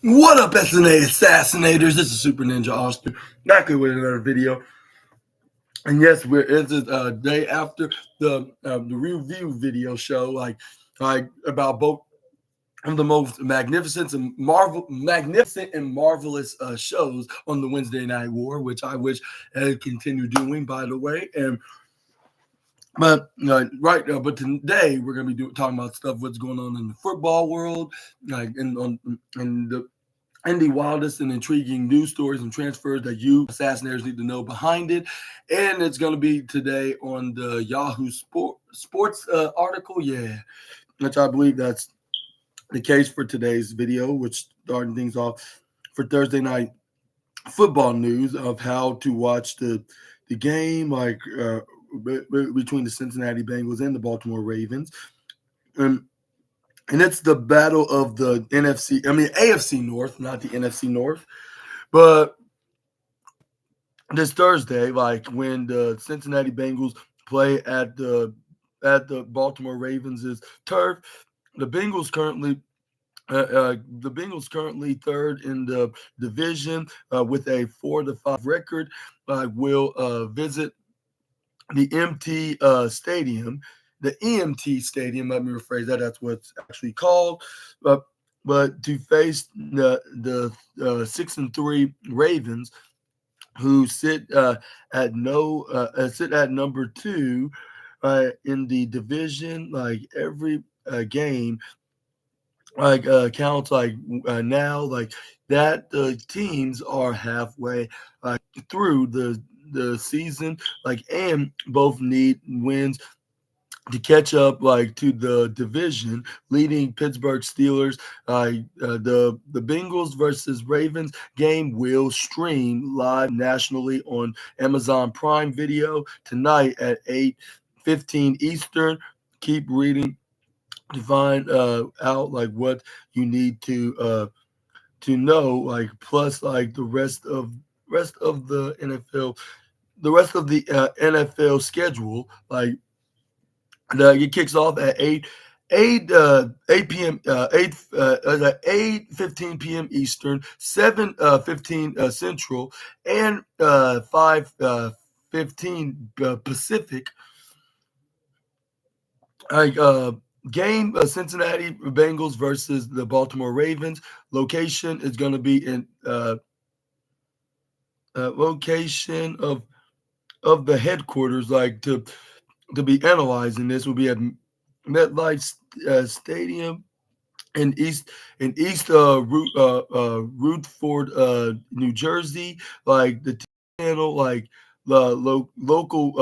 What up, SNA Assassinators? This is Super Ninja Austin, back here with another video. And yes, it's a day after the review video show, like about both of the most magnificent and marvelous shows on the Wednesday Night War, which I wish I continue doing, by the way. But today we're gonna be talking about stuff what's going on in the football world, like in the wildest and intriguing news stories and transfers that you assassinators need to know behind it. And it's going to be today on the Yahoo Sports article. Yeah, which I believe that's the case for today's video, which starting things off for Thursday night football news of how to watch the game, between the Cincinnati Bengals and the Baltimore Ravens. And it's the battle of the AFC North, not the NFC North. But this Thursday, like when the Cincinnati Bengals play at the Baltimore Ravens' turf, the Bengals currently third in the division with a 4-5 record. Will visit the stadium. The EMT Stadium, let me rephrase that. That's what it's actually called. But to face the 6-3 Ravens, who sit at number 2 in the division. Like every game, counts now. Like that, the teams are halfway through the season. And both need wins to catch up to the division leading Pittsburgh Steelers. The Bengals versus Ravens game will stream live nationally on Amazon Prime Video tonight at 8:15 Eastern. Keep reading to find out what you need to know, plus the rest of the NFL, NFL schedule. It kicks off at 8 p.m. 8:15 p.m. Eastern, 7:15 Central, and 5:15 Pacific. Game Cincinnati Bengals versus the Baltimore Ravens. Location is going to be in location of the headquarters, to be analyzing this will be at MetLife Stadium in East Rutherford, New Jersey. The channel, local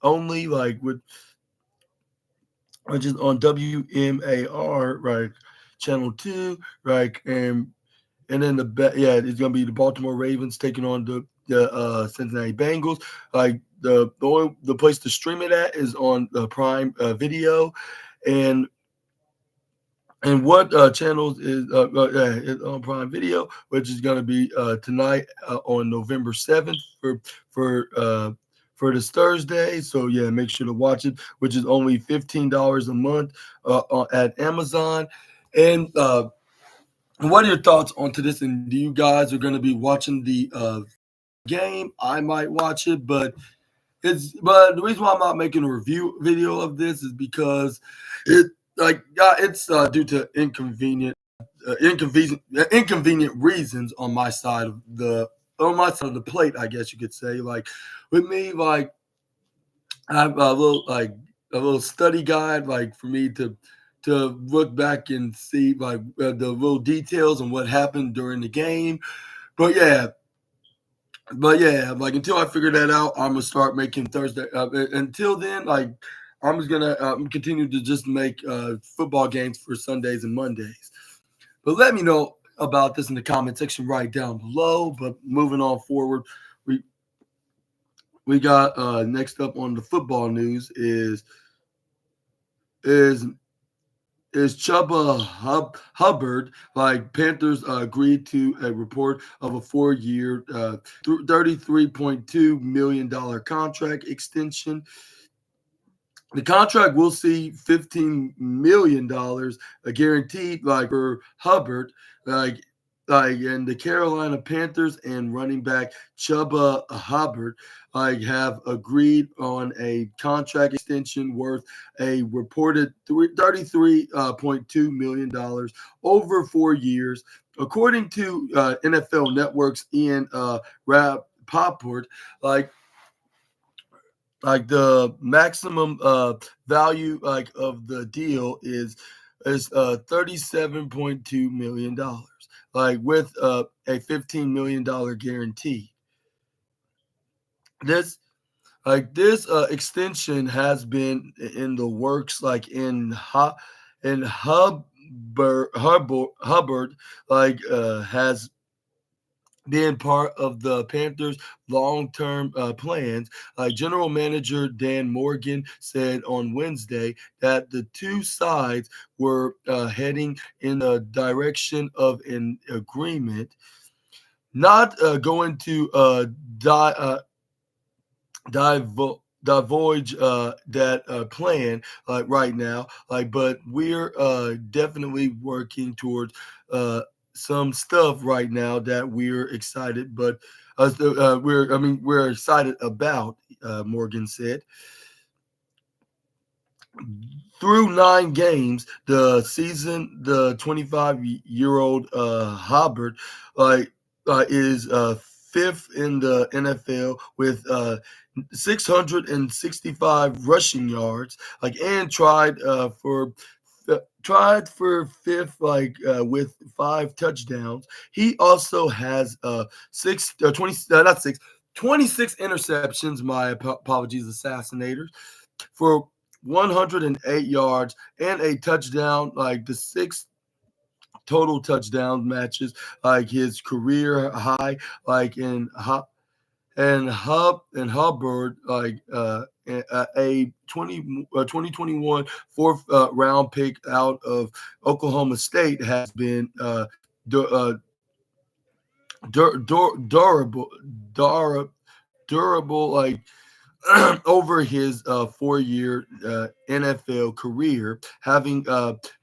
only, which is on WMAR, channel 2, and then it's gonna be the Baltimore Ravens taking on the Cincinnati Bengals. The place to stream it at is on Prime Video, and what channels is on Prime Video, which is going to be tonight on November 7th for this Thursday. So yeah, make sure to watch it, which is only $15 a month at Amazon. And what are your thoughts onto this? And do you guys are going to be watching the game? I might watch it, but the reason why I'm not making a review video of this is because it's due to inconvenient reasons on my side of the plate, I guess you could say. With me, I have a little study guide, for me to look back and see the little details on what happened during the game. But yeah, until I figure that out, I'm gonna start making Thursday. Until then, I'm just gonna continue to just make football games for Sundays and Mondays. But let me know about this in the comment section right down below. But moving on forward, we got next up on the football news is Chuba Hubbard. Panthers agreed to a report of a 4-year, $33.2 million contract extension. The contract will see $15 million guaranteed, for Hubbard, and the Carolina Panthers and running back Chuba Hubbard have agreed on a contract extension worth a reported $33.2 million over 4 years, according to NFL Network's Ian Rappaport. Like the maximum value of the deal is $37.2 million, with a $15 million guarantee. This extension has been in the works, in Hubbard has being part of the Panthers' long-term plans. General Manager Dan Morgan said on Wednesday that the two sides were heading in the direction of an agreement. Not going to divulge that plan right now, but we're definitely working towards some stuff right now that we're excited, but we're excited about. Morgan said. Through 9 games, the 25-year-old Hubbard is fifth in the NFL with 665 rushing yards, and tried for fifth, with 5 touchdowns. He also has 26 interceptions. My apologies, Assassinators, for 108 yards and a touchdown, the sixth total touchdown matches his career high, in Hubbard, a 2021 fourth round pick out of Oklahoma State, has been du- uh, durable, durable, over his 4-year NFL career, having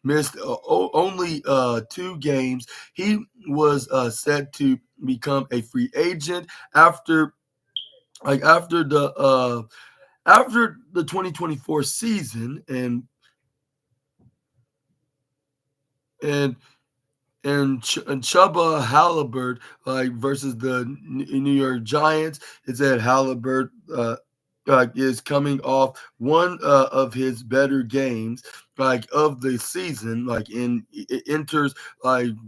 missed only 2 games. He was set to become a free agent after after the 2024 season, and and Chuba Halliburton, versus the New York Giants. It said Halliburton is coming off one of his better games of the season, it enters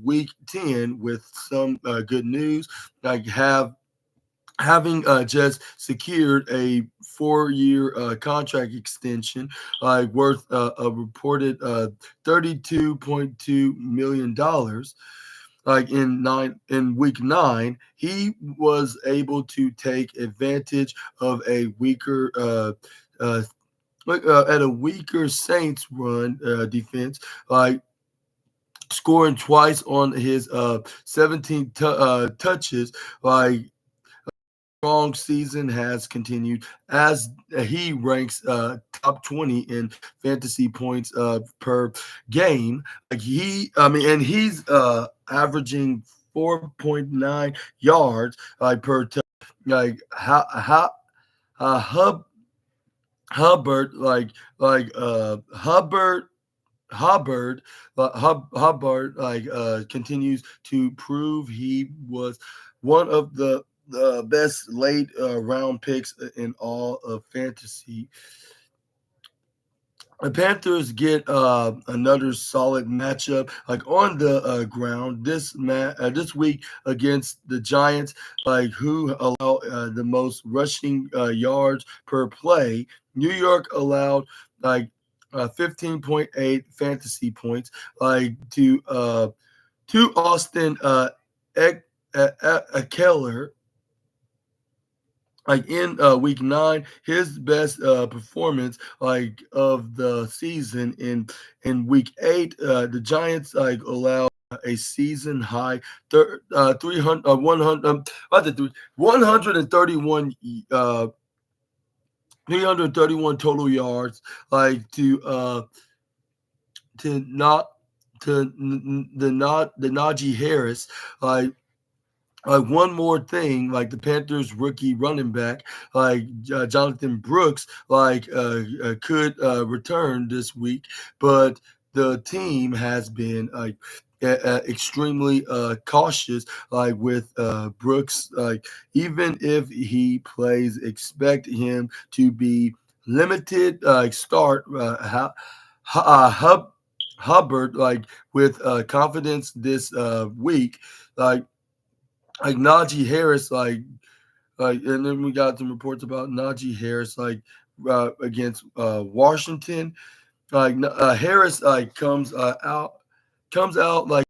week 10 with some good news, having just secured a 4-year contract extension worth a reported $32.2 million. In week 9, he was able to take advantage of a weaker at a weaker Saints run defense, scoring twice on his 17 touches. Strong season has continued as he ranks top 20 in fantasy points per game. And he's averaging 4.9 yards per touch. Hub Hubbard like Hubbard. Hubbard continues to prove he was one of the best late round picks in all of fantasy. The Panthers get another solid matchup on the ground this week against the Giants, who allow the most rushing yards per play. New York allowed 15.8 fantasy points to Austin Keller. In week 9, his best performance of the season. In week 8, the Giants allowed a season high 131 331 total yards to not the Najee Harris. Like one more thing, like the Panthers rookie running back, like Jonathan Brooks, could return this week, but the team has been like extremely cautious, like with Brooks. Like even if he plays, expect him to be limited. Start Hub Hubbard with confidence this week, like Najee Harris, and then we got some reports about Najee Harris, against Washington. Harris, comes out like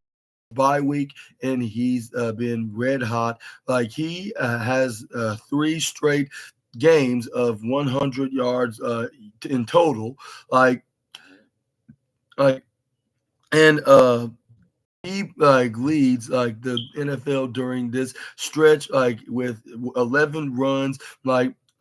bye week, and he's been red hot. Like he has three straight games of 100 yards in total. Like, like, and he leads the NFL during this stretch with 11 runs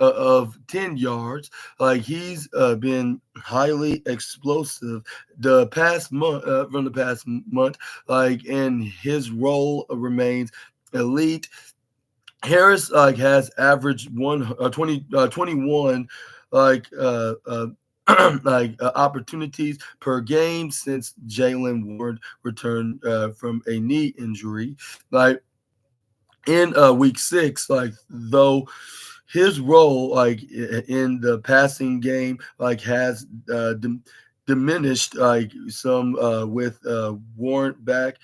of 10 yards. Like he's been highly explosive the past month from the past month, and his role remains elite. Harris has averaged 21 like opportunities per game since Jalen Ward returned from a knee injury. Like in week 6, though his role in the passing game has diminished some with Warren back,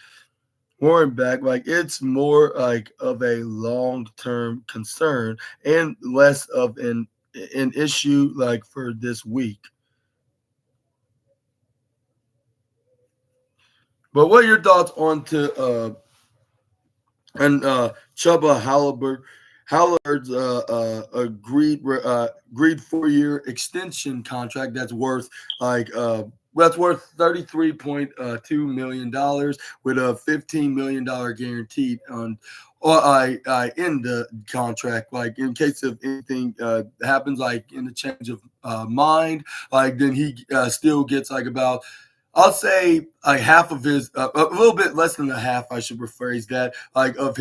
it's more of a long-term concern and less of an issue for this week. But what are your thoughts on to Chuba Halliburton's agreed 4-year extension contract that's worth $33.2 million with a $15 million guaranteed on or I in the contract, in case of anything happens, in the change of mind, then he still gets about, I'll say half of his, a little bit less than a half. I should rephrase that, of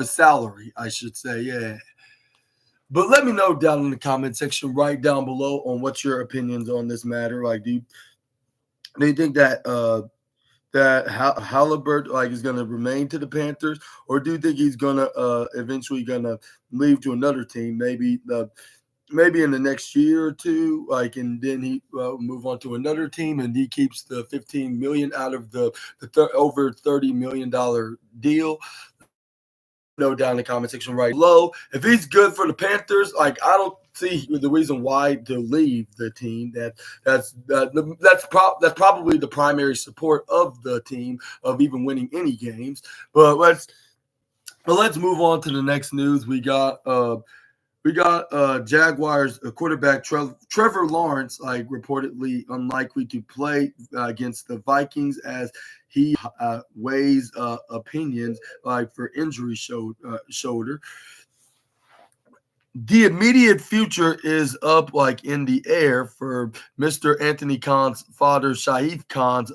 his salary, I should say, yeah. But let me know down in the comment section, right down below, on what's your opinions on this matter. Do you think that Halliburton is going to remain to the Panthers, or do you think he's going to eventually going to leave to another team, maybe in the next year or two, and then he move on to another team, and he keeps the 15 million out of the over $30 million deal? Know down in the comment section right below. If he's good for the Panthers, I don't see the reason why to leave the team. That's probably the primary support of the team of even winning any games. But let's move on to the next news. We got Jaguars quarterback Trevor Lawrence reportedly unlikely to play against the Vikings as he weighs opinions for injury shoulder. The immediate future is up in the air for Mr. Anthony Khan's father, Shahid Khan's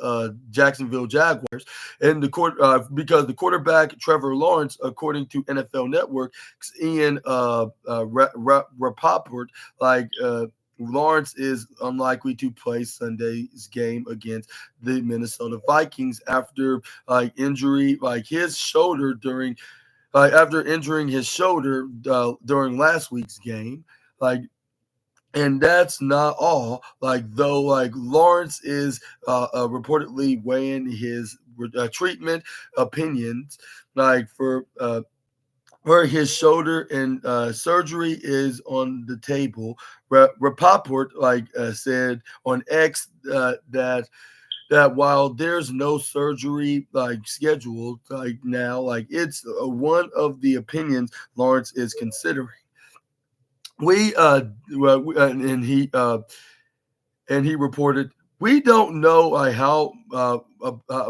Jacksonville Jaguars, and because the quarterback Trevor Lawrence, according to NFL Network, Ian Rapoport, Lawrence is unlikely to play Sunday's game against the Minnesota Vikings after injury his shoulder after injuring his shoulder during last week's game. And that's not all. Though Lawrence is reportedly weighing his treatment opinions for his shoulder, and surgery is on the table. Rapoport said on X that while there's no surgery scheduled now, it's one of the opinions Lawrence is considering. And he reported we don't know how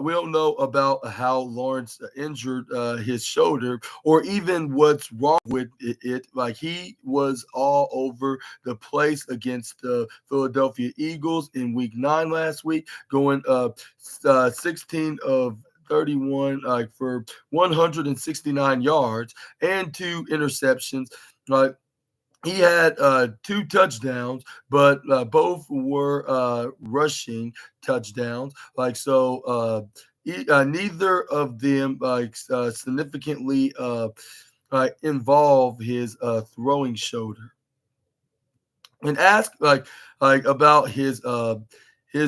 we don't know about how Lawrence injured his shoulder or even what's wrong with it. Like he was all over the place against the Philadelphia Eagles in Week 9 last week, going 16 of 31 for 169 yards and 2 interceptions. Like he had 2 touchdowns, but both were rushing touchdowns. Neither of them significantly involve his throwing shoulder. And asked about his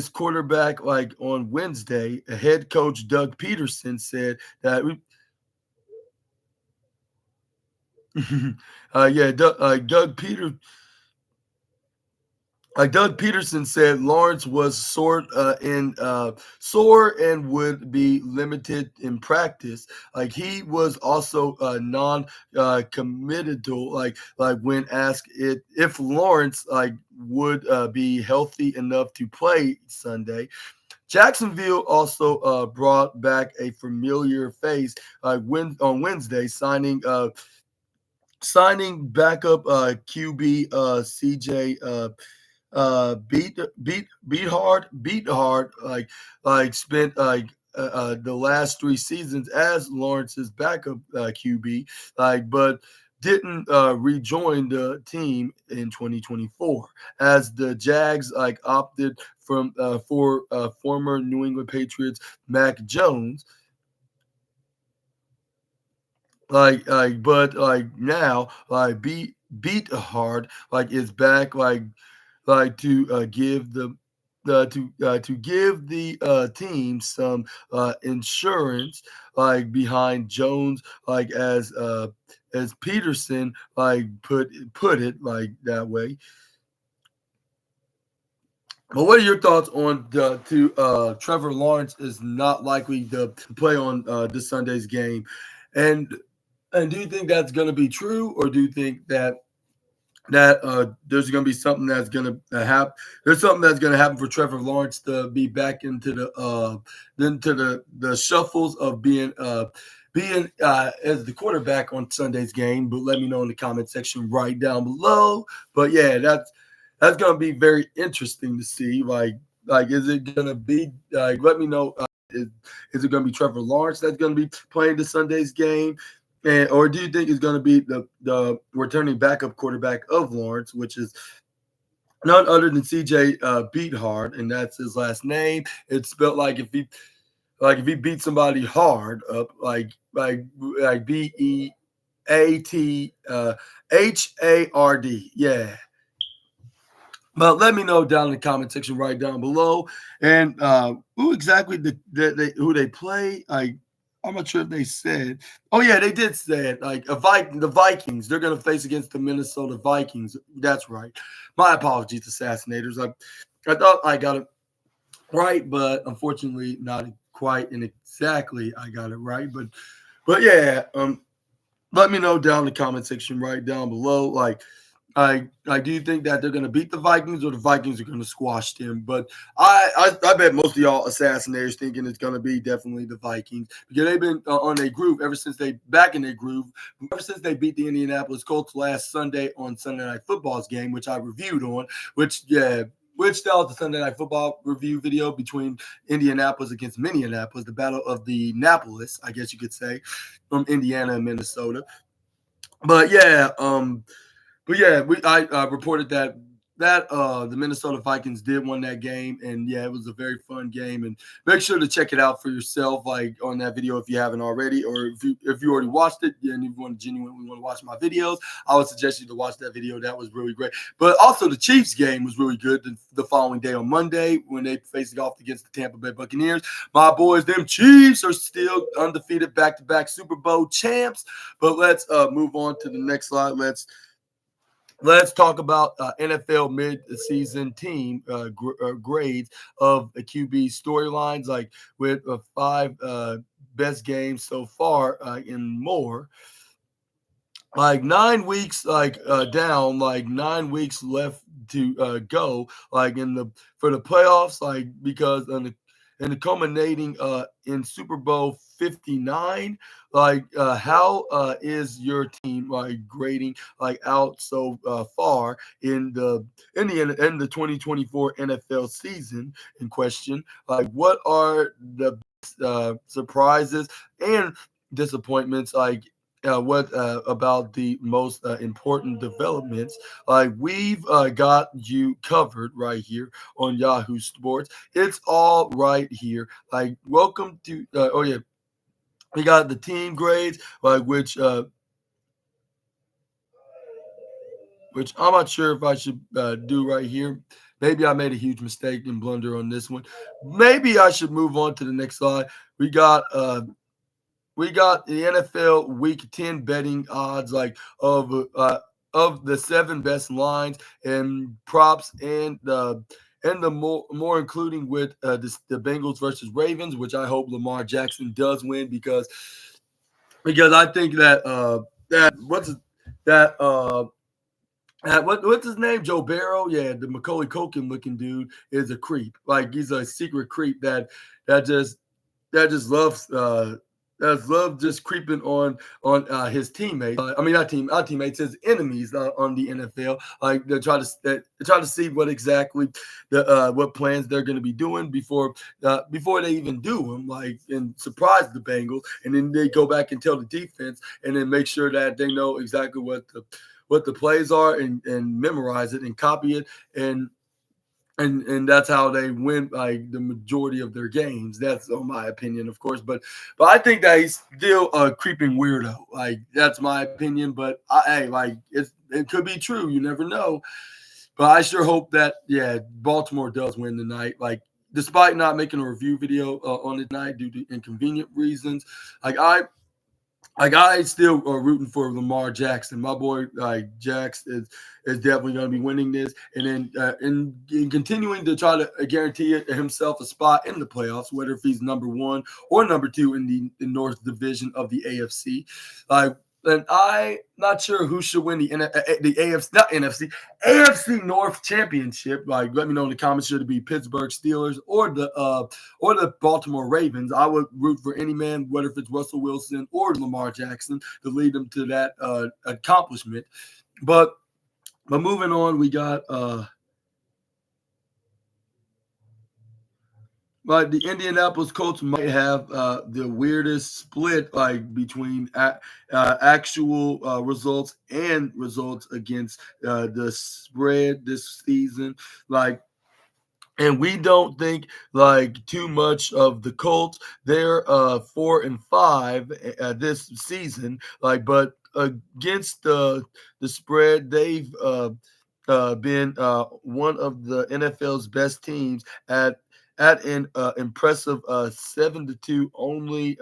quarterback on Wednesday, head coach Doug Peterson said that yeah, Doug Peterson said Lawrence was sore and would be limited in practice. Like he was also non-committed to when asked if Lawrence would be healthy enough to play Sunday. Jacksonville also brought back a familiar face on Wednesday, signing backup QB CJ beat hard spent the last 3 seasons as Lawrence's backup QB but didn't rejoin the team in 2024 as the Jags opted for former New England Patriots Mac Jones. But now beat hard is back to give the team some insurance behind Jones as Peterson put it that way. But what are your thoughts on Trevor Lawrence is not likely to play on this Sunday's game, and do you think that's going to be true, or do you think that there's going to be something that's going to happen? There's something that's going to happen for Trevor Lawrence to be back into the shuffles of being as the quarterback on Sunday's game. But let me know in the comment section right down below. But yeah, that's going to be very interesting to see. Is it going to be let me know. Is it going to be Trevor Lawrence that's going to be playing the Sunday's game? Or do you think it's going to be the returning backup quarterback of Lawrence, which is none other than CJ Beathard, and that's his last name? It's spelled if he beat somebody hard up, BEATHARD. Yeah. But let me know down in the comment section right down below, and who exactly who they play. I'm not sure if they said. Oh yeah, they did say it. The Vikings. They're going to face against the Minnesota Vikings. That's right. My apologies, Assassinators. I thought I got it right, but unfortunately not quite and exactly I got it right. But yeah, let me know down in the comment section right down below. Do you think that they're going to beat the Vikings or the Vikings are going to squash them? But I bet most of y'all Assassinators thinking it's going to be definitely the Vikings because they've been on a groove ever since they ever since they beat the Indianapolis Colts last Sunday on Sunday Night Football's game, which I reviewed on, which that was the Sunday Night Football review video between Indianapolis against Minneapolis, the Battle of the Annapolis, I guess you could say, from Indiana and Minnesota. But yeah, I reported that the Minnesota Vikings did win that game, and yeah, it was a very fun game. And make sure to check it out for yourself, on that video if you haven't already, or if you already watched it and you genuinely want to watch my videos, I would suggest you to watch that video. That was really great. But also the Chiefs game was really good the following day on Monday when they faced off against the Tampa Bay Buccaneers. My boys, them Chiefs, are still undefeated, back-to-back Super Bowl champs. But let's move on to the next slide. Let's talk about NFL mid-season team grades of the QB storylines, with 5 best games so far and more. 9 weeks down, 9 weeks left to go like in the for the playoffs, like because in the culminating in Super Bowl 59, like how is your team like grading like out so far in the 2024 NFL season in question? Like, what are the surprises and disappointments? Like, what about the most important developments? Like, we've got you covered right here on Yahoo Sports. It's all right here. Like, welcome to. Oh yeah, we got the team grades, like which I'm not sure if I should do right here. Maybe I made a huge mistake and blunder on this one. Maybe I should move on to the next slide. We got the NFL Week 10 betting odds, like of the seven best lines and props, and the more including with the Bengals versus Ravens, which I hope Lamar Jackson does win because I think that what's his name? Joe Barrow, yeah, the Macaulay Culkin looking dude is a creep. Like, he's a secret creep that just that just loves just creeping on his teammates. I mean, not teammates, his enemies on the NFL. Like, they try to see what exactly what plans they're going to be doing before they even do them. Like, and surprise the Bengals, and then they go back and tell the defense, and then make sure that they know exactly what the plays are, and memorize it and copy it, and that's how they win like the majority of their games. That's on my opinion, of course, but I think that he's still a creeping weirdo. Like, that's my opinion, but hey, like it could be true. You never know. But I sure hope that Baltimore does win tonight. Like, despite not making a review video on it tonight due to inconvenient reasons, like I still are rooting for Lamar Jackson. My boy, like Jax, is definitely going to be winning this, and then in continuing to try to guarantee himself a spot in the playoffs, whether if he's number one or number two in the North Division of the AFC. Like, and I'm not sure who should win the AFC, not NFC, AFC North Championship. Like, let me know in the comments, should it be Pittsburgh Steelers or the Baltimore Ravens? I would root for any man, whether if it's Russell Wilson or Lamar Jackson, to lead them to that accomplishment. But moving on, we got like the Indianapolis Colts might have the weirdest split, like between actual results and results against the spread this season. Like, and we don't think like too much of the Colts. They're 4-5 this season. Like, but against the spread, they've been one of the NFL's best teams at an impressive 7-2. Only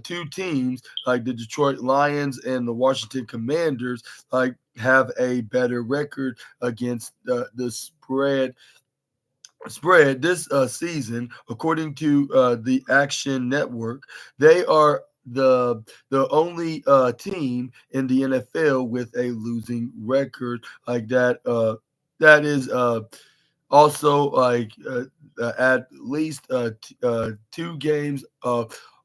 two teams, like the Detroit Lions and the Washington Commanders, like have a better record against the spread this season. According to the Action Network, they are the only team in the NFL with a losing record like that. That is also like at least two games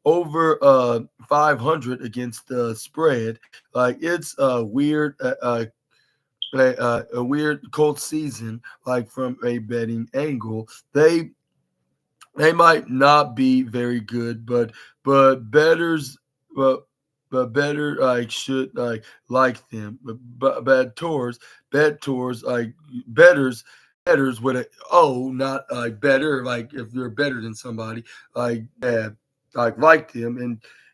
over 500 against the spread. Like, it's a weird Colts season, like from a betting angle. They might not be very good, but betters but better like should like them. But bet tours like betters with a not like better, like if you're better than somebody, like them.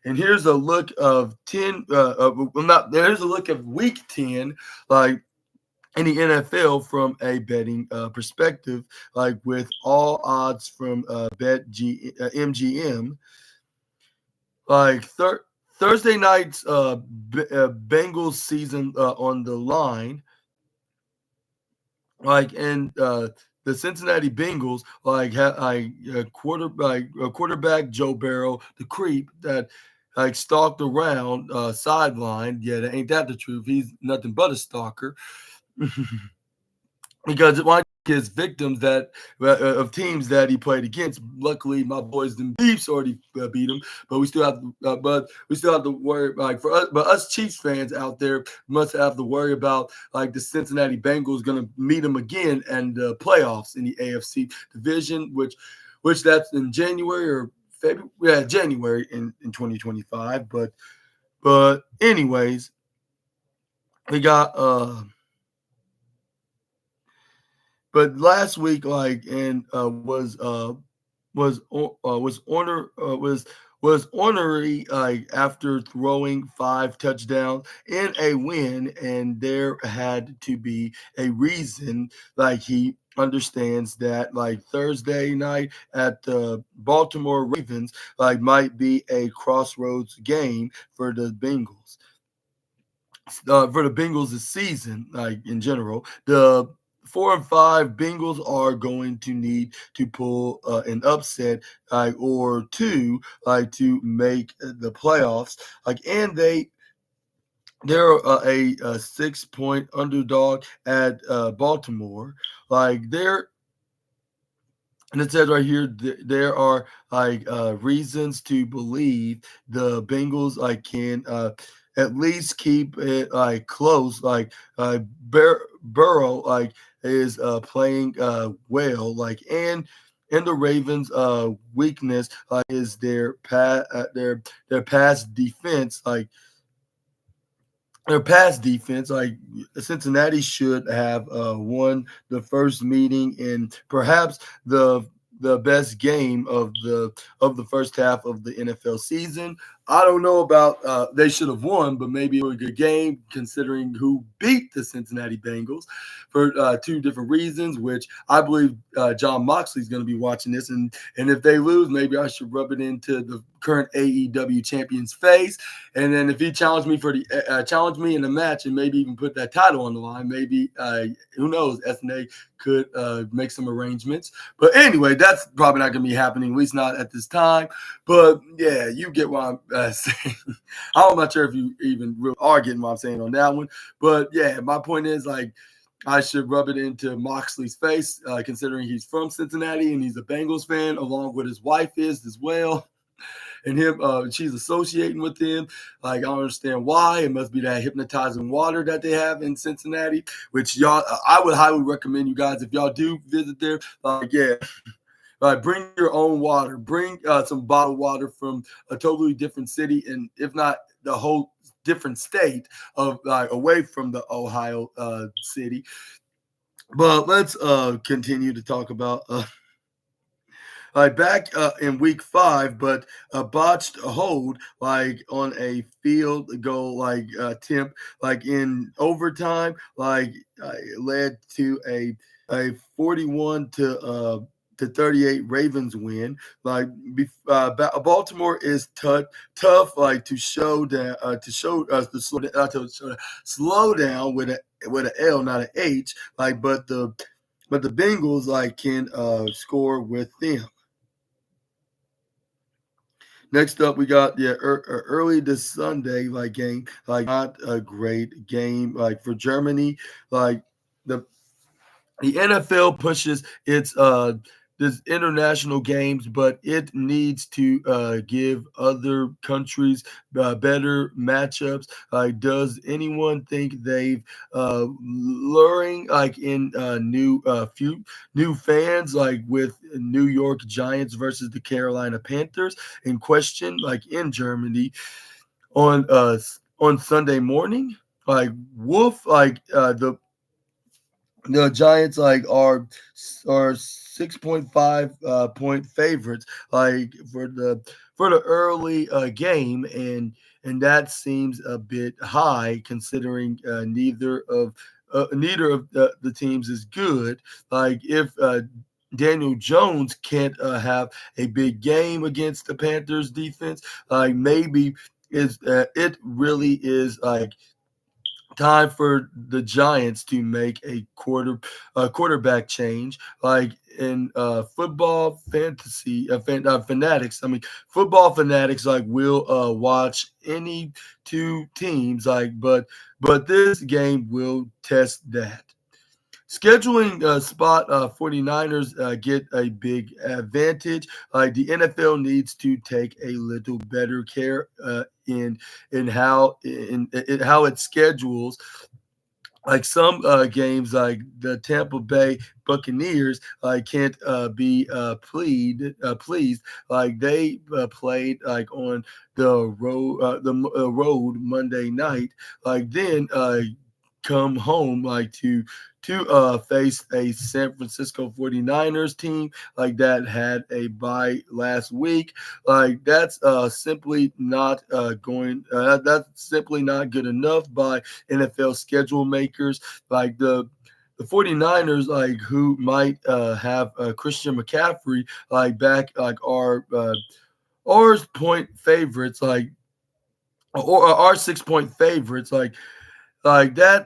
And here's a look of 10 well, not there's a look of week 10, like in the NFL from a betting perspective, like with all odds from MGM. Like Thursday night's Bengals season on the line, like, and the Cincinnati Bengals, like quarterback Joe Barrow, the creep that like stalked around sideline. Yeah, ain't that the truth? He's nothing but a stalker. because one of his victims that of teams that he played against. Luckily, my boys, the Chiefs, already beat him, but we still have to worry like for us. But us Chiefs fans out there must have to worry about like the Cincinnati Bengals going to meet them again and the playoffs in the AFC division, which that's in January or February, yeah, January in 2025. But anyways, we got but last week, like, and was ornery like after throwing 5 touchdowns in a win, and there had to be a reason. Like he understands that like Thursday night at the Baltimore Ravens like might be a crossroads game for the Bengals for the Bengals this season, like in general. The 4 and 5 Bengals are going to need to pull an upset, or two, to make the playoffs. And they're a 6 point underdog at Baltimore. They're and it says right here there are reasons to believe the Bengals can at least keep it close. Burrow is playing well. And the Ravens' weakness is their pass defense. Their pass defense, Cincinnati should have won the first meeting in perhaps the best game of the first half of the NFL season. I don't know about they should have won, but maybe a good game considering who beat the Cincinnati Bengals for two different reasons. Which I believe John Moxley is going to be watching this, and if they lose, maybe I should rub it into the current AEW champion's face. And then if he challenged me challenge me in a match and maybe even put that title on the line, maybe who knows, SNA could make some arrangements. But anyway, that's probably not going to be happening, at least not at this time. But yeah, you get what I'm saying. I'm not sure if you even really are getting what I'm saying on that one. But yeah, my point is I should rub it into Moxley's face, considering he's from Cincinnati and he's a Bengals fan, along with his wife is as well. And she's associating with him. I don't understand why. It must be that hypnotizing water that they have in Cincinnati, which y'all, I would highly recommend you guys, if y'all do visit there, bring your own water. Bring some bottled water from a totally different city, and if not the whole different state of away from the Ohio city. But let's continue to talk about back in week 5, but a botched hold on a field goal attempt in overtime led to a 41 to 38 Ravens win. Baltimore is tough to show down to slow down with an L, not an H. But the Bengals can score with them. Next up, we got early this Sunday game, not a great game for Germany. The NFL pushes its this international games, but it needs to give other countries better matchups. Does anyone think they've luring in new fans with New York Giants versus the Carolina Panthers in question in Germany on Sunday morning? Wolf the Giants are 6.5 point favorites for the early game, and that seems a bit high considering neither of the teams is good. If Daniel Jones can't have a big game against the Panthers defense, maybe it really is time for the Giants to make a quarterback change, in football fantasy fanatics. I mean, football fanatics will watch any two teams, but this game will test that. scheduling spot 49ers get a big advantage. Like the NFL needs to take a little better care in how it schedules like some games like the Tampa Bay Buccaneers can't be pleased like they played like on the road Monday night like then come home like to face a San Francisco 49ers team like that had a bye last week. Like that's simply not going that's simply not good enough by NFL schedule makers. Like the 49ers like who might have Christian McCaffrey like back like our point favorites or our 6 point favorites like that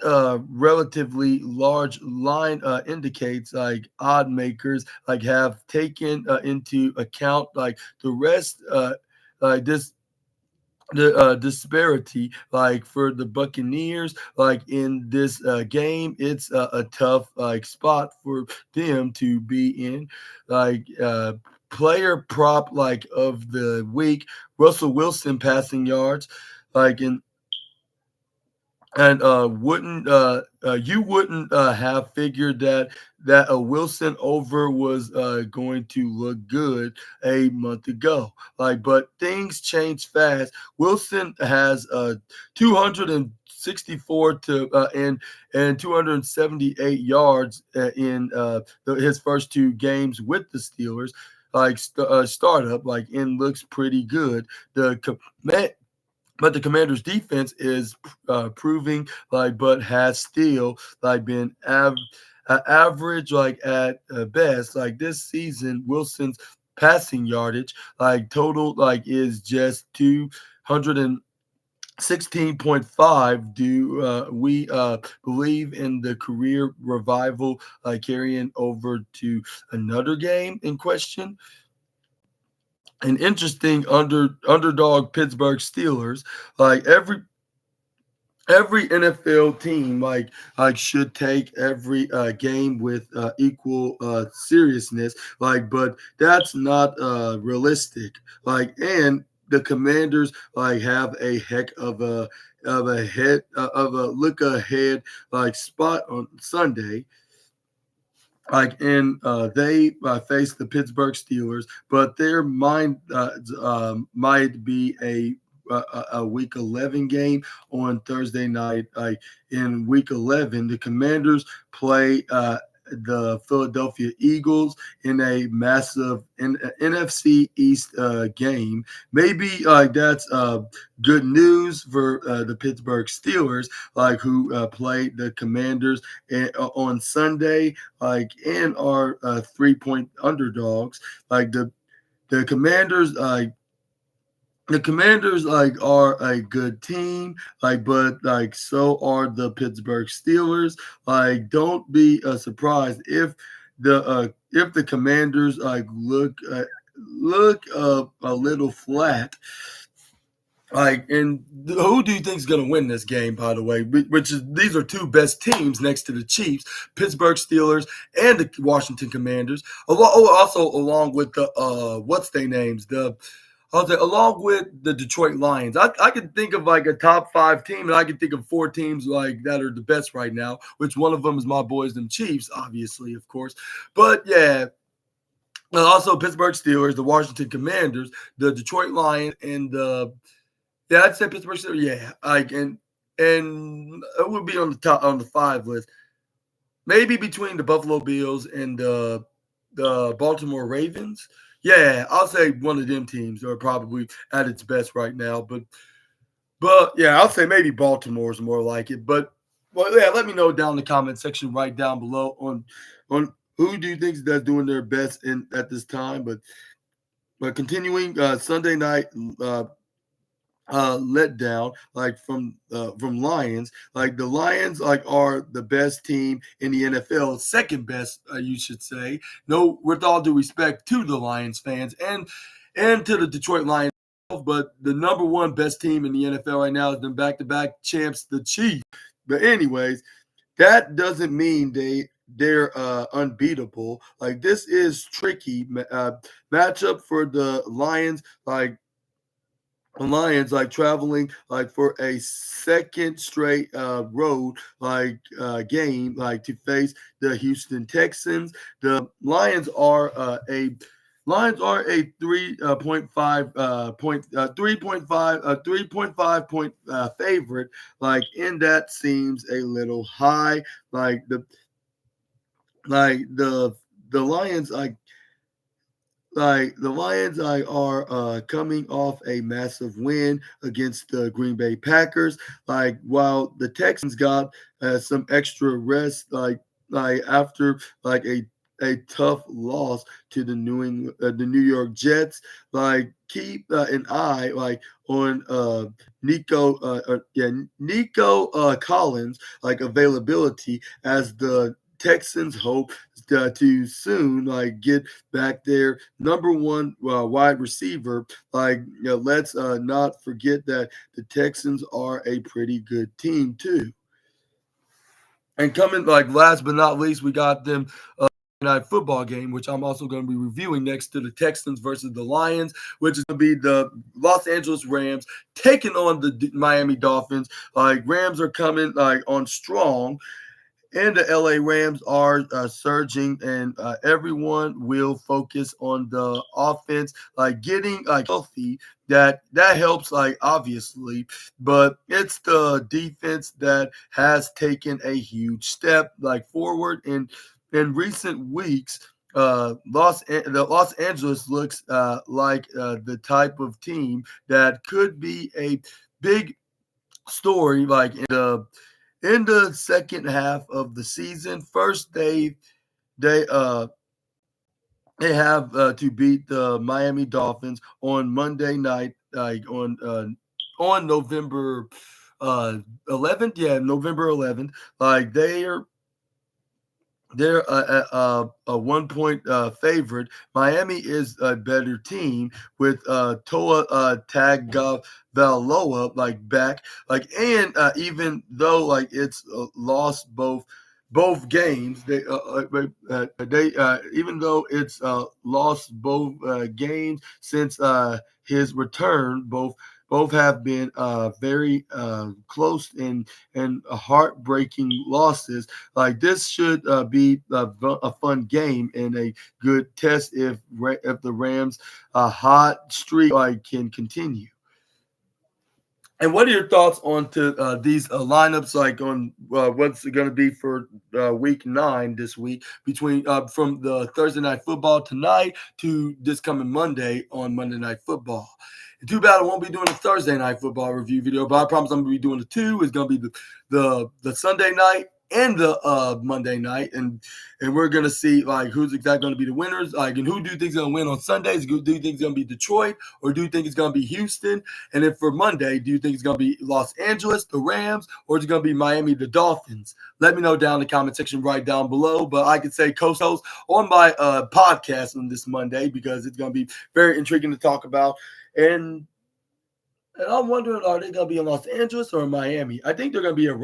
relatively large line indicates like odd makers like have taken into account like the rest like this the disparity like for the Buccaneers like in this game it's a tough like spot for them to be in like player prop like of the week Russell Wilson passing yards like in and wouldn't you wouldn't have figured that a Wilson over was going to look good a month ago. Like, but things change fast. Wilson has 264 to and 278 yards his first two games with the Steelers. Like startup, like and looks pretty good. But the Commanders' defense is proving like, but has still like been average like at best. Like this season, Wilson's passing yardage like total like is just 216.5. Do we believe in the career revival carrying over to another game in question? An interesting underdog Pittsburgh Steelers. Like every NFL team like should take every game with equal seriousness. Like, but that's not realistic. Like, and the Commanders like have a heck of a look ahead like spot on Sunday like and they face the Pittsburgh Steelers, but their mind might be a Week 11 game on Thursday night. Like in Week 11, the Commanders play the Philadelphia Eagles in a massive NFC East game. Maybe that's good news for the Pittsburgh Steelers, like who played the Commanders on Sunday, like and are 3 point underdogs. Like the Commanders, the Commanders like are a good team, like but like so are the Pittsburgh Steelers. Like don't be surprised if the Commanders like look a little flat. Like, and who do you think is going to win this game? By the way, which is these are two best teams next to the Chiefs, Pittsburgh Steelers, and the Washington Commanders. Also, along with the what's their names, the I'll say along with the Detroit Lions. I can think of like a top five team, and I can think of four teams like that are the best right now. Which one of them is my boys, them Chiefs, obviously, of course. But yeah, also Pittsburgh Steelers, the Washington Commanders, the Detroit Lions, and the yeah, I'd say Pittsburgh Steelers. Yeah, like and it would be on the top on the five list. Maybe between the Buffalo Bills and the Baltimore Ravens. Yeah, I'll say one of them teams are probably at its best right now. But yeah, I'll say maybe Baltimore is more like it. But well, yeah, let me know down in the comment section right down below on who do you think is that's doing their best in at this time. But continuing Sunday night let down like from Lions. Like the Lions like are the best team in the NFL, second best you should say. No, with all due respect to the Lions fans and to the Detroit Lions, but the number one best team in the NFL right now is the back-to-back champs, the Chiefs. But anyways, that doesn't mean they're unbeatable. Like this is tricky matchup for the Lions. Like traveling like for a second straight road game like to face the Houston Texans. The Lions are a 3.5 point 3.5 point favorite. Like and that seems a little high. Like the the Lions the Lions are coming off a massive win against the Green Bay Packers. Like while the Texans got some extra rest, after like a tough loss to the New York Jets. Like keep an eye on Nico Collins like availability as the Texans hope to soon get back there number one wide receiver. Let's not forget that the Texans are a pretty good team too. And coming last but not least, we got them night football game, which I'm also going to be reviewing next to the Texans versus the Lions, which is going to be the Los Angeles Rams taking on the Miami Dolphins. Rams are coming on strong, and the LA Rams are surging, and everyone will focus on the offense, getting healthy. That helps, obviously, but it's the defense that has taken a huge step forward in recent weeks. The Los Angeles looks like the type of team that could be a big story, in the second half of the season. First, they uh they have to beat the Miami Dolphins on Monday night, on November 11th. Yeah, November 11th. They're a 1 point favorite. Miami is a better team with Toa Tagovailoa back. And even though it's lost both games, they even though it's lost both games since his return, both have been very close and heartbreaking losses. This should be a fun game and a good test if the Rams' hot streak can continue. And what are your thoughts on to these lineups, on what's going to be for week 9 this week between from the Thursday night football tonight to this coming Monday on Monday Night Football? And too bad I won't be doing a Thursday night football review video, but I promise I'm going to be doing the two. It's going to be the Sunday night and the Monday night, and we're gonna see who's exactly going to be the winners, and who do you think is going to win on Sundays? Do you think it's going to be Detroit, or do you think it's going to be Houston? And then for Monday, do you think it's going to be Los Angeles, the Rams, or is it going to be Miami, the Dolphins? Let me know down in the comment section right down below. But I could say co-host on my podcast on this Monday because it's going to be very intriguing to talk about. And I'm wondering, are they going to be in Los Angeles or in Miami? I think they're going to be at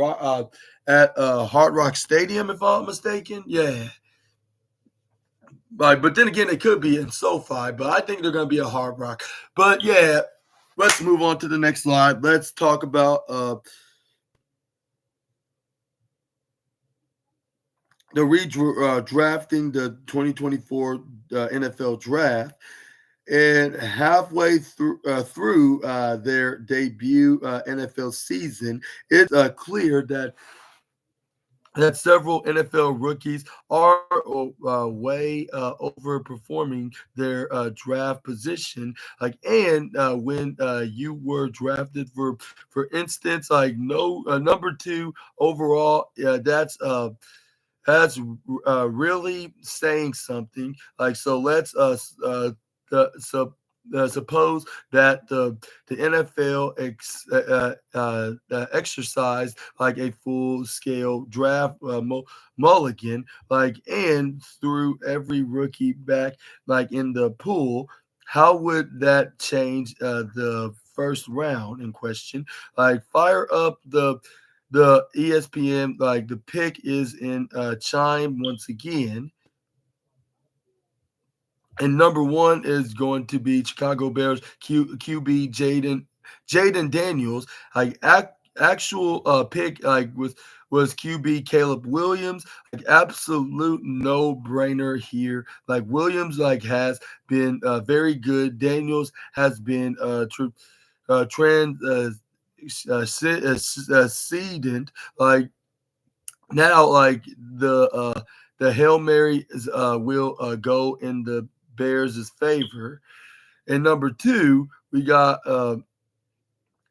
Hard Rock Stadium, if I'm not mistaken. Yeah. But then again, they could be in SoFi, but I think they're going to be at Hard Rock. But yeah, let's move on to the next slide. Let's talk about the redrafting the 2024 NFL draft. And halfway through their debut NFL season, it's clear that several NFL rookies are way overperforming their draft position. And when you were drafted for instance, no number 2 overall, that's really saying something. So let's suppose that the NFL exercised a full scale draft mulligan, and threw every rookie back in the pool. How would that change the first round in question? Fire up the ESPN, like the pick is in Chime once again. And number one is going to be Chicago Bears QB Jaden Daniels. Like actual pick like was QB Caleb Williams. Like absolute no brainer here. Like Williams like has been very good. Daniels has been trend seeded. Like now, like the Hail Mary will go in the Bears' favor. And number two, we got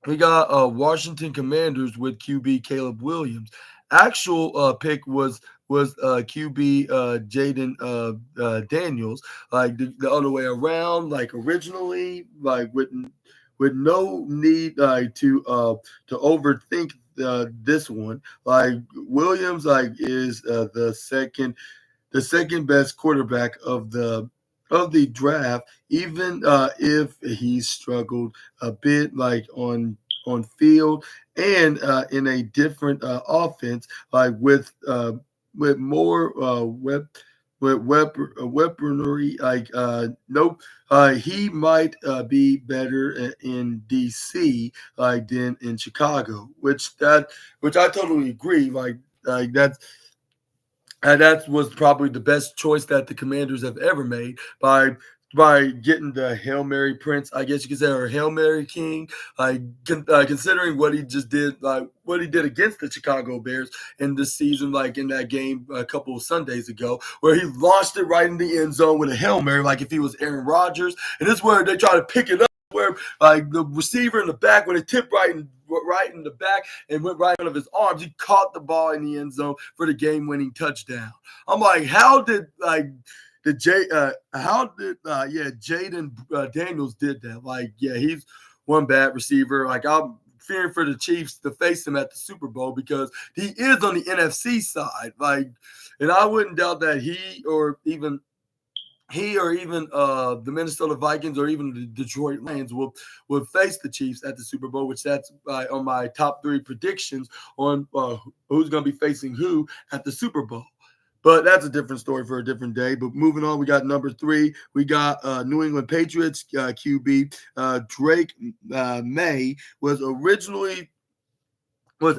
Washington Commanders with QB Caleb Williams. Actual pick was QB Jaden Daniels, like the other way around, like originally, like with no need to overthink this one. Like Williams, like is the second best quarterback of the draft, even if he struggled a bit like on field and in a different offense, like with more weaponry. Like nope, he might be better in DC like than in Chicago, which I totally agree. Like that's and that was probably the best choice that the Commanders have ever made by getting the Hail Mary Prince, I guess you could say, or Hail Mary King, considering what he just did, like what he did against the Chicago Bears in this season, like in that game a couple of Sundays ago, where he launched it right in the end zone with a Hail Mary, like if he was Aaron Rodgers. And this is where they try to pick it up, where like the receiver in the back, when it tipped right in the back and went right out of his arms, he caught the ball in the end zone for the game-winning touchdown. I'm like, how did Jaden Daniels did that? Like, yeah, he's one bad receiver. Like, I'm fearing for the Chiefs to face him at the Super Bowl because he is on the NFC side. Like, and I wouldn't doubt that he or even the Minnesota Vikings or even the Detroit Lions will face the Chiefs at the Super Bowl, which that's on my top three predictions on who's going to be facing who at the Super Bowl. But that's a different story for a different day. But moving on, we got number three. We got New England Patriots QB Drake May was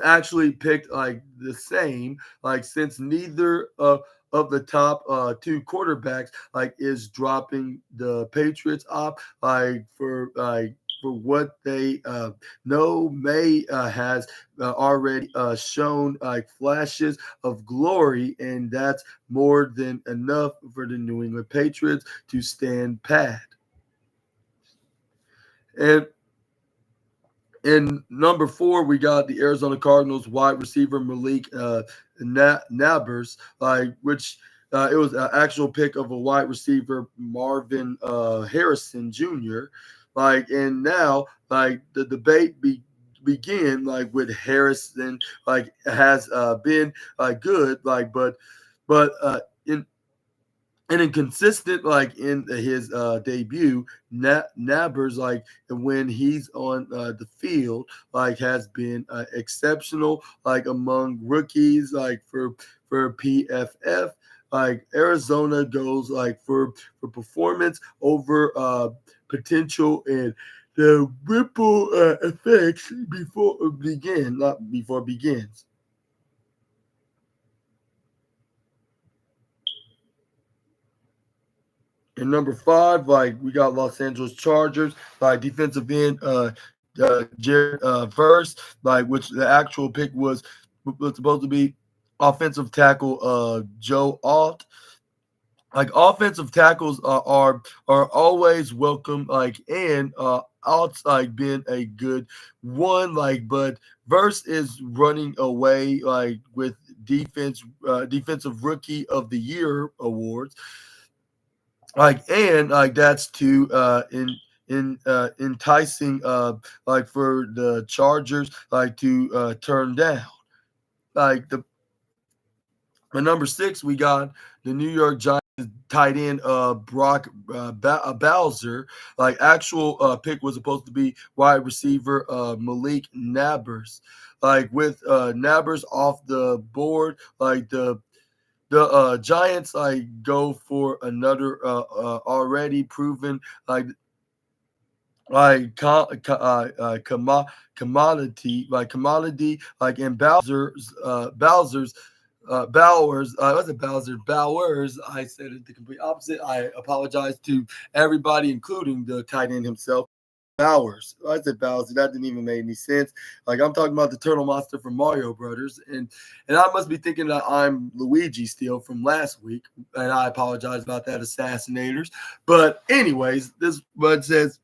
actually picked like the same, like since neither of the top two quarterbacks like is dropping the Patriots off for what they know. May has already shown like flashes of glory, and that's more than enough for the New England Patriots to stand pat. And in number four, we got the Arizona Cardinals wide receiver Malik Nabers, like which it was an actual pick of a wide receiver Marvin Harrison Jr. Like, and now like the debate begin like with Harrison like has been good like but and inconsistent like in his debut. Nabbers like when he's on the field like has been exceptional like among rookies like for PFF. Like Arizona goes like for performance over potential, and the ripple effects before begin not before begins. And number five, like we got Los Angeles Chargers, like defensive end, Jared Verse, like which the actual pick was supposed to be offensive tackle, Joe Alt. Like offensive tackles are always welcome, like and Alt's like been a good one, like but Verse is running away like with defensive rookie of the year awards, like and like that's too in enticing like for the Chargers like to turn down. Like the number six, we got the New York Giants tight end Brock Bowser. Like actual pick was supposed to be wide receiver Malik Nabers. Like with Nabers off the board, like the Giants like go for another already proven like commodity like in Bowers. I said it the complete opposite. I apologize to everybody, including the tight end himself. Bowers. I said Bowser. That didn't even make any sense. Like I'm talking about the turtle monster from Mario Brothers, and I must be thinking that I'm Luigi still from last week, and I apologize about that, Assassinators. But anyways, this but says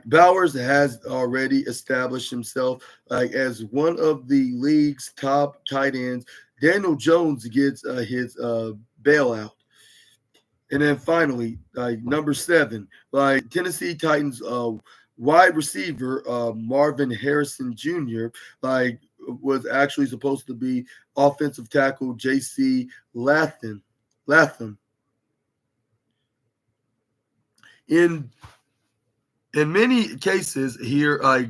Bowers has already established himself as one of the league's top tight ends. Daniel Jones gets his bailout. And then finally, number 7, like Tennessee Titans wide receiver Marvin Harrison Jr. like was actually supposed to be offensive tackle J.C. Latham. In many cases here, I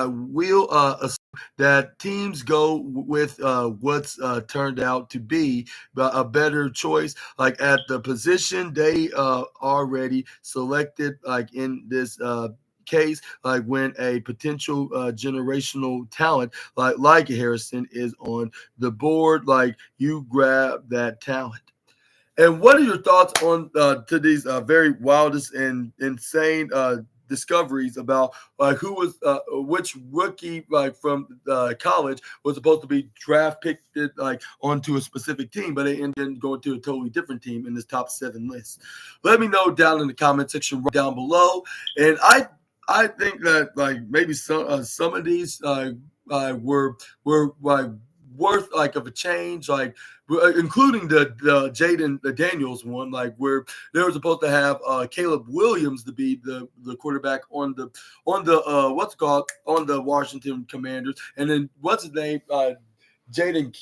will assume that teams go with what's turned out to be a better choice, like at the position they already selected, like in this case, like when a potential generational talent like Harrison is on the board, like you grab that talent. And what are your thoughts on to these very wildest and insane discoveries about who was which rookie like from college was supposed to be draft picked like onto a specific team, but they ended up going to a totally different team in this top 7 list? Let me know down in the comment section right down below. And I think that like maybe some of these were like worth like of a change, like including the Jaden the Daniels one, like where they were supposed to have Caleb Williams to be the quarterback on the what's it called on the Washington Commanders, and then what's his name Jaden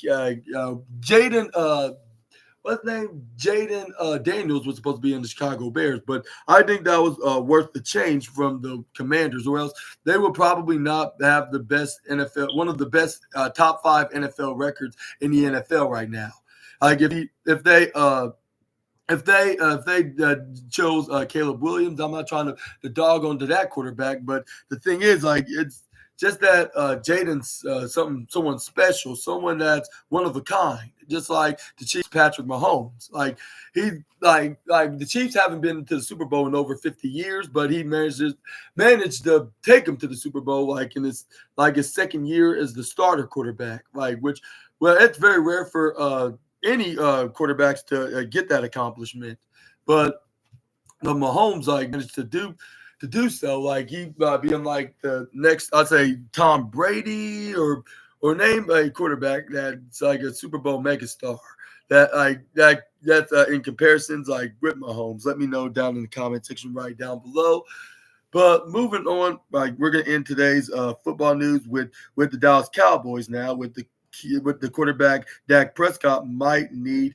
what's his name? Jaden Daniels was supposed to be in the Chicago Bears, but I think that was worth the change from the Commanders, or else they would probably not have the best NFL, one of the best top 5 NFL records in the NFL right now. Like if they chose Caleb Williams, I'm not trying to dog onto that quarterback, but the thing is, like, it's just that Jaden's someone special, someone that's one of a kind, just like the Chiefs, Patrick Mahomes. Like he like the Chiefs haven't been to the Super Bowl in over 50 years, but he managed to take them to the Super Bowl like in his second year as the starter quarterback. Like which, well, it's very rare for any quarterbacks to get that accomplishment, but the Mahomes like managed to do so. Like he being like the next, I'd say Tom Brady or name a quarterback that's like a Super Bowl megastar. That's in comparisons like with Mahomes. Let me know down in the comment section right down below. But moving on, like we're gonna end today's football news with the Dallas Cowboys now with the quarterback Dak Prescott might need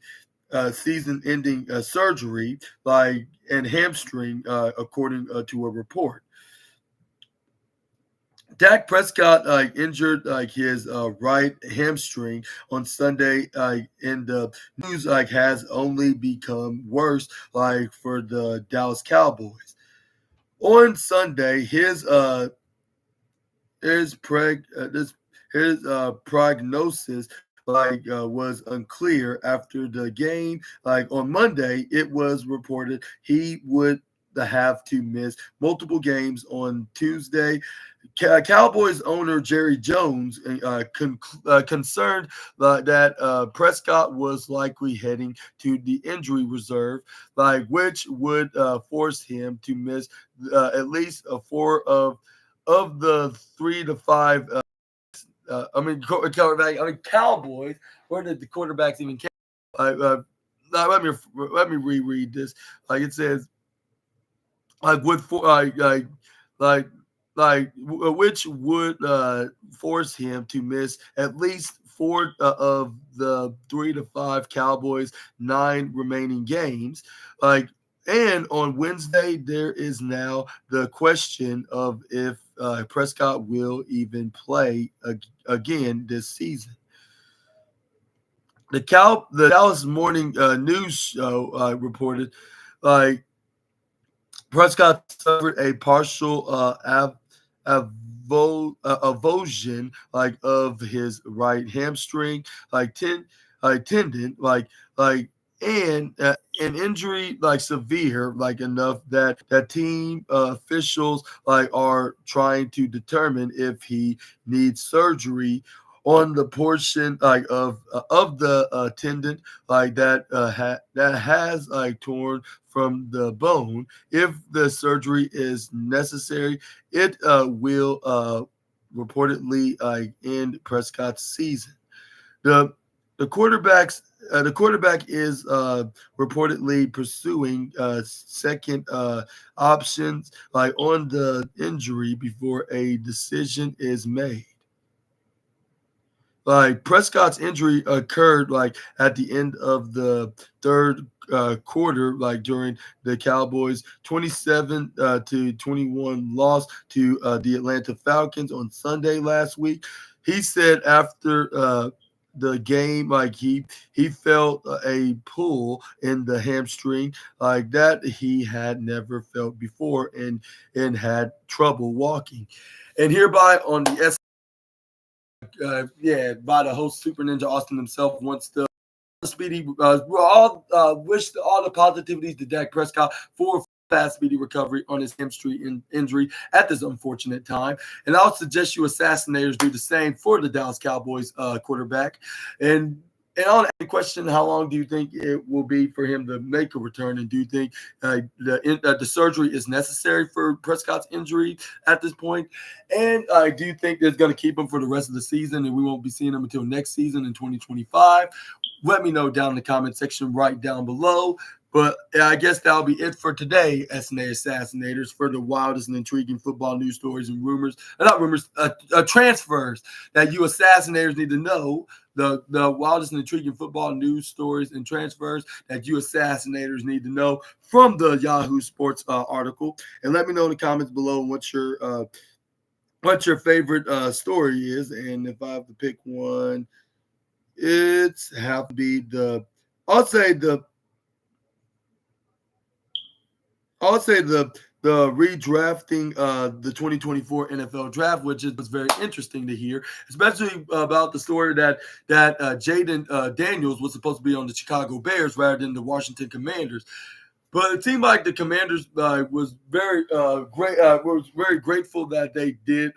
season-ending surgery, like and hamstring, according to a report. Dak Prescott injured like his right hamstring on Sunday, and the news like has only become worse like for the Dallas Cowboys. On Sunday, his prognosis was unclear after the game. Like on Monday, it was reported he would have to miss multiple games on Tuesday. Cowboys owner Jerry Jones concerned that Prescott was likely heading to the injury reserve, like which would force him to miss at least 4 of the 3 to 5. Cowboys. Where did the quarterbacks even count? Let me reread this. Like it says, like would for which would force him to miss at least 4 of the 3 to 5 Cowboys 9 remaining games. And on Wednesday, there is now the question of if Prescott will even play again this season. The Dallas Morning News Show reported like Prescott suffered a partial avulsion of his right hamstring tendon and an injury severe enough that team officials are trying to determine if he needs surgery on the portion of the tendon that has torn from the bone. If the surgery is necessary, it will reportedly end Prescott's season. The the quarterback is reportedly pursuing second options on the injury before a decision is made. Prescott's injury occurred at the end of the third quarter, during the Cowboys' 27-21 loss to the Atlanta Falcons on Sunday last week. He said after the game, he felt a pull in the hamstring that he had never felt before, and had trouble walking. And hereby on the by the host Super Ninja Austin himself wants to speedy. We all wish all the positivities to Dak Prescott for fast, speedy recovery on his hamstring injury at this unfortunate time. And I'll suggest you Assassinators do the same for the Dallas Cowboys quarterback. And on the question, how long do you think it will be for him to make a return? And do you think the surgery is necessary for Prescott's injury at this point? And do you think it's going to keep him for the rest of the season and we won't be seeing him until next season in 2025? Let me know down in the comment section right down below. But I guess that'll be it for today, SNA Assassinators, for the wildest and intriguing football news stories and rumors, transfers that you Assassinators need to know. The wildest and intriguing football news stories and transfers that you Assassinators need to know from the Yahoo Sports article. And let me know in the comments below what your favorite story is. And if I have to pick one, it's have to be I'll say the redrafting the 2024 NFL draft, which was very interesting to hear, especially about the story that Jaden Daniels was supposed to be on the Chicago Bears rather than the Washington Commanders. But it seemed like the Commanders was very grateful that they did,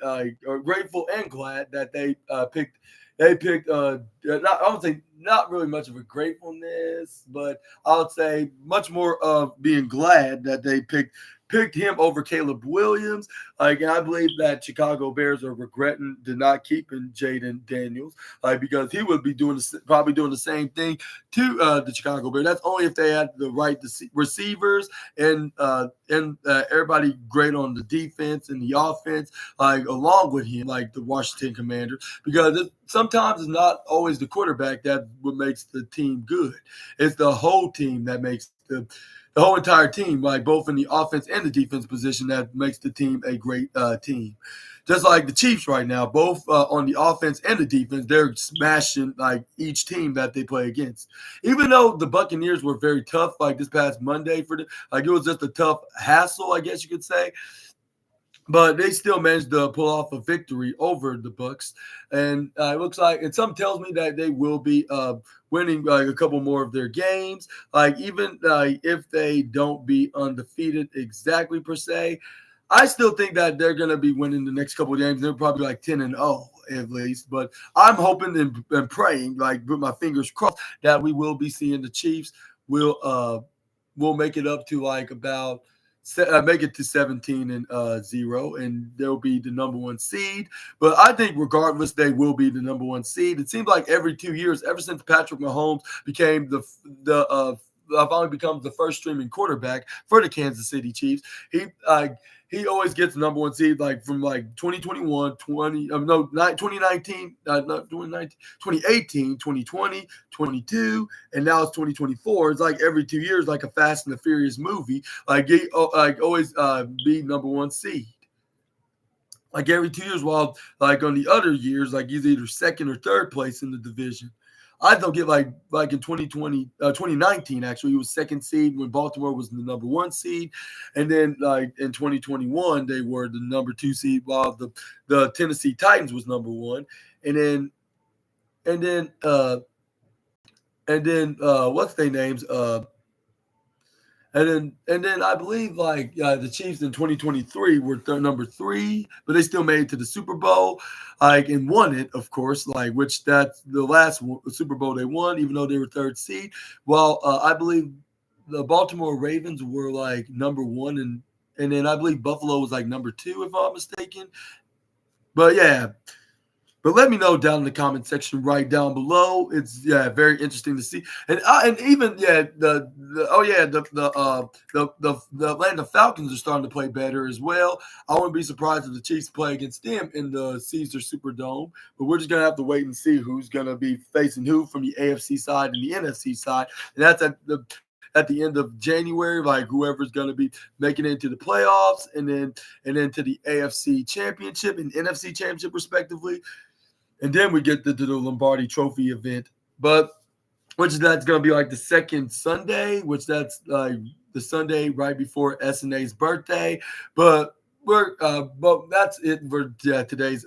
grateful and glad that they picked. They picked. I would say not really much of a gratefulness, but I would say much more of being glad that they picked him over Caleb Williams. And I believe that Chicago Bears are regretting to not keeping Jaden Daniels, because he would be probably doing the same thing to the Chicago Bears. That's only if they had the right receivers and everybody great on the defense and the offense, along with him, like the Washington Commanders, because sometimes it's not always the quarterback that what makes the team good. It's the whole team that makes the whole entire team, both in the offense and the defense position, that makes the team a great team. Just like the Chiefs right now, both on the offense and the defense, they're smashing each team that they play against. Even though the Buccaneers were very tough, this past Monday for them, it was just a tough hassle, I guess you could say. But they still managed to pull off a victory over the Bucs, and it looks like, and something tells me that they will be winning a couple more of their games. Even if they don't be undefeated exactly per se, I still think that they're going to be winning the next couple of games. They're probably 10-0 at least. But I'm hoping and praying, with my fingers crossed, that we will be seeing the Chiefs will make it up to about. Make it to 17-0, and they'll be the number one seed. But I think regardless, they will be the number one seed. It seems like every 2 years, ever since Patrick Mahomes became finally becomes the first streaming quarterback for the Kansas City Chiefs, he always gets the number one seed, like from like 2021, 20, no, 2019, not 2019, 2018, 2020, 22, and now it's 2024. It's like every 2 years, like a Fast and the Furious movie, like he like always be number one seed. Like every 2 years, while like on the other years, like he's either second or third place in the division. I don't get like in 2020, 2019 actually, he was second seed when Baltimore was the number one seed, and then like in 2021 they were the number two seed while the Tennessee Titans was number one, and then and then uh what's their names and then I believe like the Chiefs in 2023 were number three, but they still made it to the Super Bowl, like and won it, of course, like which that's the last Super Bowl they won, even though they were third seed. Well, I believe the Baltimore Ravens were like number one, and then I believe Buffalo was like number two, if I'm not mistaken. But yeah, but let me know down in the comment section right down below. It's very interesting to see, and even the oh yeah the Atlanta Falcons are starting to play better as well. I wouldn't be surprised if the Chiefs play against them in the Caesar Superdome, but we're just gonna have to wait and see who's gonna be facing who from the AFC side and the NFC side, and that's at the end of January, like whoever's going to be making it into the playoffs, and then to the AFC Championship and NFC Championship respectively. And then we get to the Lombardi Trophy event, but which that's going to be like the second Sunday, which that's like the Sunday right before SNA's birthday. But that's it for today's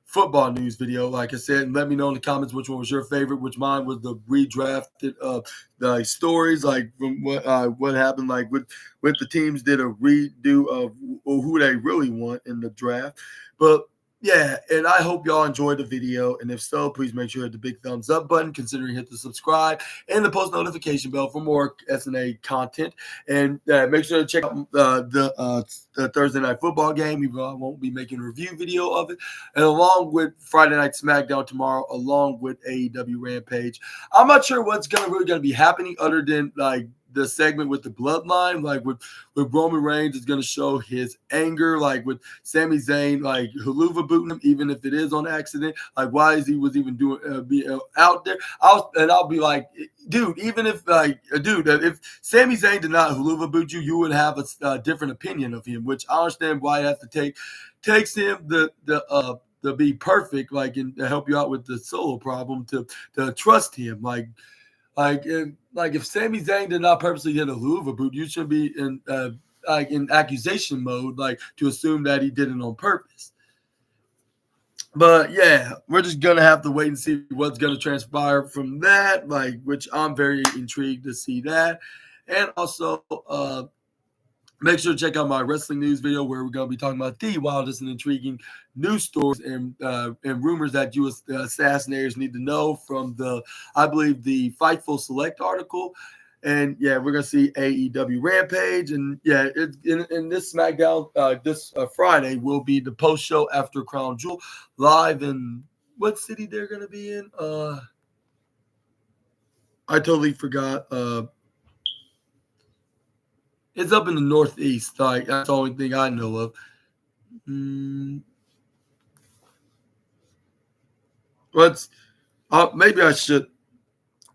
football news video. Like I said, and let me know in the comments which one was your favorite, which mine was the redrafted the stories, like from what happened, like with the teams did a redo of who they really want in the draft, but. Yeah, and I hope y'all enjoyed the video. And if so, please make sure to hit the big thumbs up button, considering hit the subscribe and the post notification bell for more SNA content. And make sure to check out the Thursday night football game, even though I won't be making a review video of it. And along with Friday Night SmackDown tomorrow, along with AEW Rampage. I'm not sure what's really gonna be happening other than like the segment with the bloodline, like with Roman Reigns is going to show his anger, like with Sami Zayn, like haluva booting him, even if it is on accident. Like why is he was even doing out there? I'll be like, dude, even if if Sami Zayn did not haluva boot you, you would have a different opinion of him, which I understand why it has to takes him to be perfect, like and to help you out with the solo problem to trust him, like if Sami Zayn did not purposely hit a Hoover boot, you should be in like in accusation mode, like to assume that he did it on purpose. But yeah, we're just gonna have to wait and see what's gonna transpire from that, like which I'm very intrigued to see that. And also make sure to check out my wrestling news video where we're going to be talking about the wildest and intriguing news stories and rumors that you assassinators need to know from I believe, the Fightful Select article. And yeah, we're going to see AEW Rampage. And yeah, in this SmackDown this Friday will be the post show after Crown Jewel live in what city they're going to be in. I totally forgot. It's up in the Northeast. Like that's the only thing I know of. Mm, let's. Maybe I should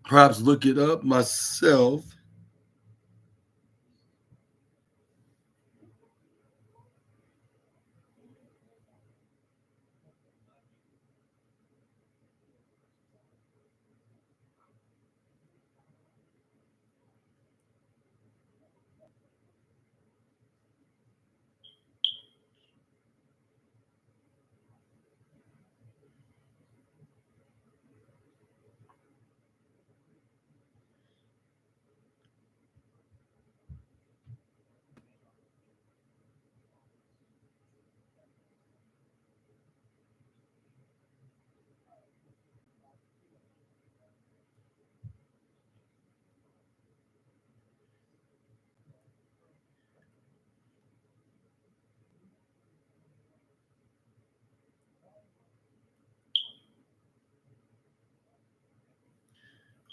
perhaps look it up myself.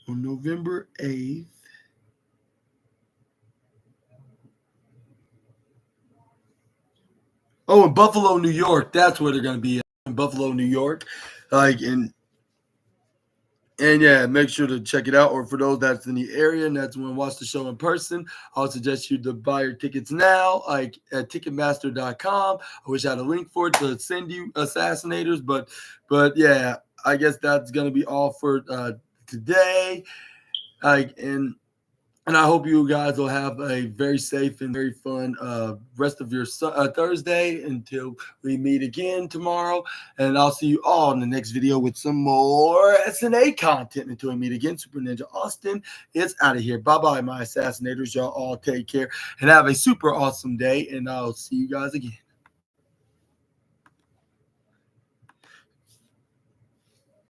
On November 8th. Oh, in Buffalo, New York. That's where they're going to be at, in Buffalo, New York. Like and yeah, make sure to check it out. Or for those that's in the area and that's want to watch the show in person, I would suggest you to buy your tickets now, like at Ticketmaster.com. I wish I had a link for it to send you Assassinators, but yeah, I guess that's gonna be all for today. Like and I hope you guys will have a very safe and very fun rest of your Thursday until we meet again tomorrow. And I'll see you all in the next video with some more SNA content until we meet again. Super Ninja Austin is out of here. Bye-bye, my Assassinators. Y'all all take care and have a super awesome day. And I'll see you guys again.